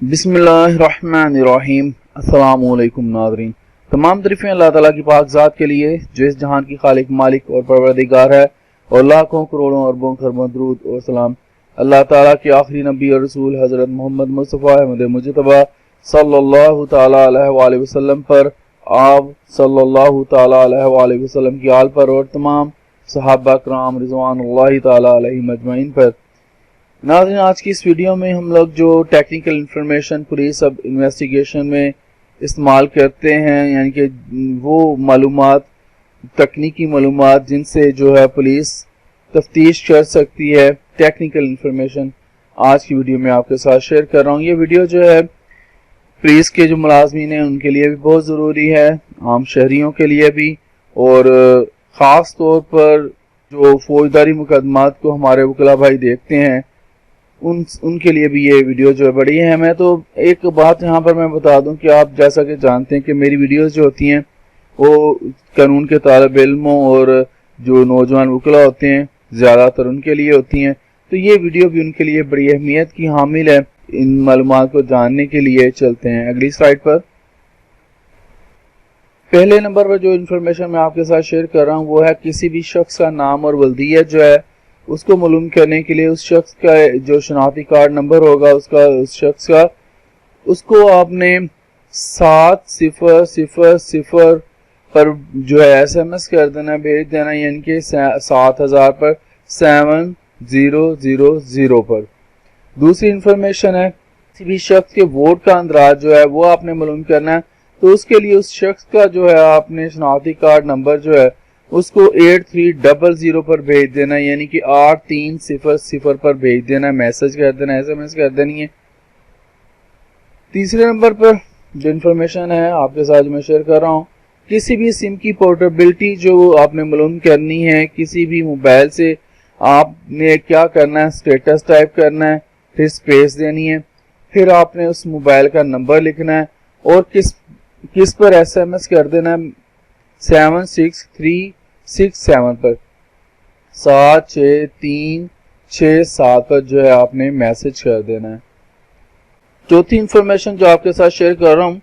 बिस्मिल्लाहिर्रहमानिर्रहीम। अस्सलामुअलैकुम नाज़रीन, तमाम तारीफ़ें अल्लाह ताला की पाक ज़ात के लिए जो इस जहान की खालिक, मालिक और परवरदिगार है, और लाखों करोड़ों अरबों खरबों दरूद और सलाम अल्लाह ताला के आखिरी नबी और रसूल हज़रत मोहम्मद मुस्तफ़ा अहमद मुजतबा सल्लल्लाहु ताला अलैहि वसल्लम पर, आप सल्लल्लाहु ताला अलैहि वसल्लम की आल पर और तमाम सहाबा कराम रिज़वानुल्लाहि ताला अलैहिम अजमईन पर। नाज़रीन, आज की इस वीडियो में हम लोग जो टेक्निकल इंफॉर्मेशन पुलिस अब इन्वेस्टिगेशन में इस्तेमाल करते हैं, यानी कि वो मालूमात, तकनीकी मालूमात जिनसे जो है पुलिस तफ्तीश कर सकती है, टेक्निकल इंफॉर्मेशन आज की वीडियो में आपके साथ शेयर कर रहा हूँ। ये वीडियो जो है पुलिस के जो मुलाजमीन हैं उनके लिए भी बहुत ज़रूरी है, आम शहरियों के लिए भी, और ख़ास तौर पर जो फौजदारी मुकदमात को हमारे वकला भाई देखते हैं उनके लिए भी ये वीडियो जो है बड़ी है। मैं तो एक बात यहाँ पर मैं बता दूं कि आप जैसा कि जानते हैं कि मेरी वीडियोस जो होती हैं वो कानून के तालिब इल्मों और जो नौजवान वकला होते हैं ज़्यादातर उनके लिए होती हैं, तो ये वीडियो भी उनके लिए बड़ी अहमियत की हामिल है। इन मालूमात को जानने के लिए चलते हैं अगली स्लाइड पर। पहले नंबर पर जो इन्फॉर्मेशन मैं आपके साथ शेयर कर रहा हूँ वो है किसी भी शख्स का नाम और वल्दियत जो है उसको मालूम करने के लिए उस शख्स का जो शनाख्ती कार्ड नंबर होगा उस शख्स का, उसको आपने 7000 पर जो है SMS कर देना, भेज देना, यानी कि 7000 पर 7000 पर। दूसरी इंफॉर्मेशन है किसी भी शख्स के वोट का अंदराज जो है वो आपने मालूम करना है, तो उसके लिए उस शख्स का जो है आपने शनाख्ती कार्ड नंबर जो है उसको 8300 पर भेज देना, यानी कि 8300 पर भेज देना, मैसेज कर देना, SMS कर देनी है। तीसरे नंबर पर जो इन्फॉर्मेशन है आपके साथ मैं शेयर कर रहा हूँ, किसी भी सिम की पोर्टेबिलिटी जो आपने मालूम करनी है किसी भी मोबाइल से, आपने क्या करना है, स्टेटस टाइप करना है, फिर स्पेस देनी है, फिर आपने उस मोबाइल का नंबर लिखना है और किस पर SMS कर देना है, 76367 पर, 76367 पर जो है आपने मैसेज कर देना है। चौथी इंफॉर्मेशन जो आपके साथ शेयर कर रहा हूँ,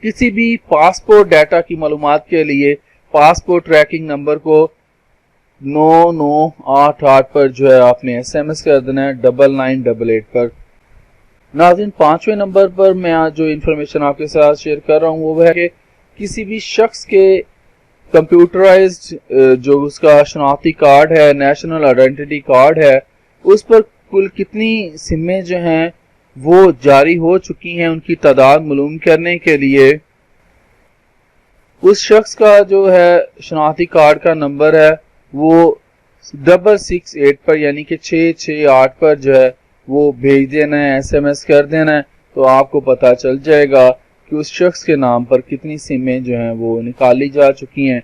किसी भी पासपोर्ट डाटा की मालूमात के लिए पासपोर्ट ट्रैकिंग नंबर को 9988 पर जो है आपने SMS कर देना है 9988 पर। नाज़रीन, पांचवें नंबर पर मैं आज जो इन्फॉर्मेशन आपके साथ शेयर कर रहा हूँ वो है कि किसी भी शख्स के कंप्यूटराइज्ड जो उसका शनाख्ती कार्ड है, नेशनल आइडेंटिटी कार्ड है, उस पर कुल कितनी सिमें जो हैं वो जारी हो चुकी हैं, उनकी तादाद मालूम करने के लिए उस शख्स का जो है शनाख्ती कार्ड का नंबर है वो 668 पर, यानी कि 668 पर जो है वो भेज देना है, SMS कर देना है, तो आपको पता चल जाएगा कि उस शख्स के नाम पर कितनी सिमें जो हैं वो निकाली जा चुकी हैं।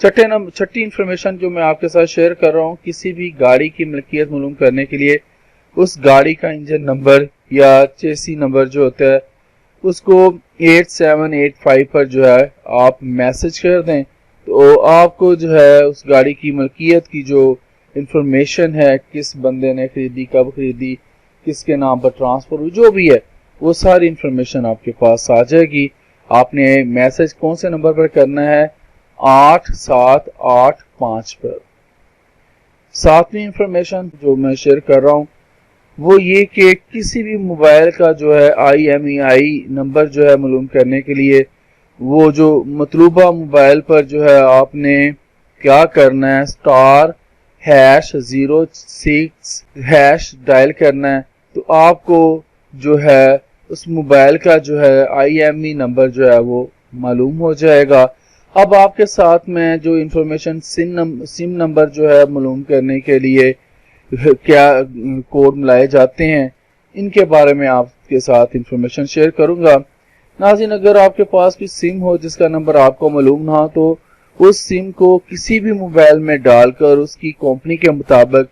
छठी इंफॉर्मेशन जो मैं आपके साथ शेयर कर रहा हूँ, किसी भी गाड़ी की मलकियत मालूम करने के लिए उस गाड़ी का इंजन नंबर या चेसी नंबर जो होता है उसको 8785 पर जो है आप मैसेज कर दें, तो आपको जो है उस गाड़ी की मलकियत की जो इंफॉर्मेशन है, किस बंदे ने खरीदी, कब खरीदी, किसके नाम पर ट्रांसफर हुई, जो भी है वो सारी इंफॉर्मेशन आपके पास आ जाएगी। आपने मैसेज कौन से नंबर पर करना है, 8785 पर। सातवीं इंफॉर्मेशन जो मैं शेयर कर रहा हूँ वो ये कि किसी भी मोबाइल का जो है IMEI नंबर जो है मालूम करने के लिए वो जो मतलूबा मोबाइल पर जो है आपने क्या करना है, *#06# डायल करना है, तो आपको जो है उस मोबाइल का जो है IMEI नंबर जो है वो मालूम हो जाएगा। अब आपके साथ में जो इंफॉर्मेशन सिम नंबर जो है मालूम करने के लिए क्या कोड मिलाए जाते हैं, इनके बारे में आपके साथ इंफॉर्मेशन शेयर करूंगा। नाज़रीन, अगर आपके पास कोई सिम हो जिसका नंबर आपको मालूम ना हो, तो उस सिम को किसी भी मोबाइल में डालकर उसकी कंपनी के मुताबिक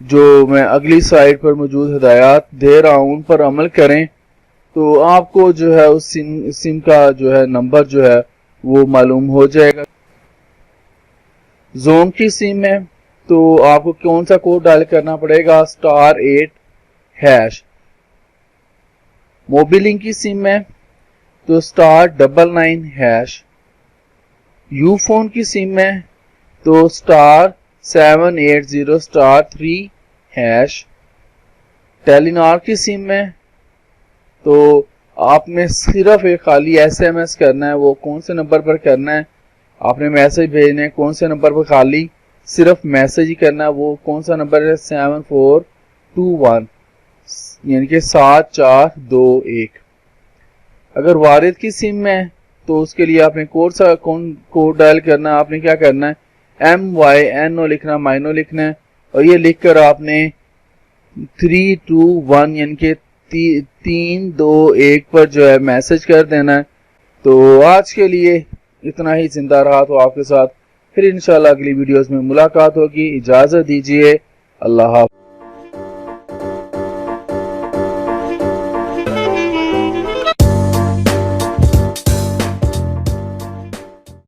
जो मैं अगली साइड पर मौजूद हिदायत दे रहा हूं उन पर अमल करें, तो आपको जो है उस सिम का जो है नंबर जो है वो मालूम हो जाएगा। जोन की सिम है तो आपको कौन सा कोड डायल करना पड़ेगा, *8#। موبی لنک کی سم ہے تو *99#. یو فون کی سم ہے تو *780*3#. ٹیلی نار کی سم ہے تو آپ نے صرف ایک خالی SMS کرنا ہے. وہ کون سے نمبر پر کرنا ہے؟ آپ نے میسج بھیجنا ہے. کون سے نمبر پر؟ خالی صرف میسج ہی کرنا ہے. وہ کون سا نمبر ہے؟ 7421 یعنی کہ 7421. اگر وارد کی سم ہے تو اس کے لیے آپ نے کوڈ ڈائل کرنا ہے. آپ نے کیا کرنا ہے؟ MYNO لکھنا، مائنو لکھنا ہے، اور یہ لکھ کر آپ نے 321 یعنی کہ 321 پر جو ہے میسج کر دینا ہے. تو آج کے لیے اتنا ہی. زندہ رہا تو آپ کے ساتھ پھر انشاءاللہ اگلی ویڈیوز میں ملاقات ہوگی. اجازت دیجیے. اللہ حافظ.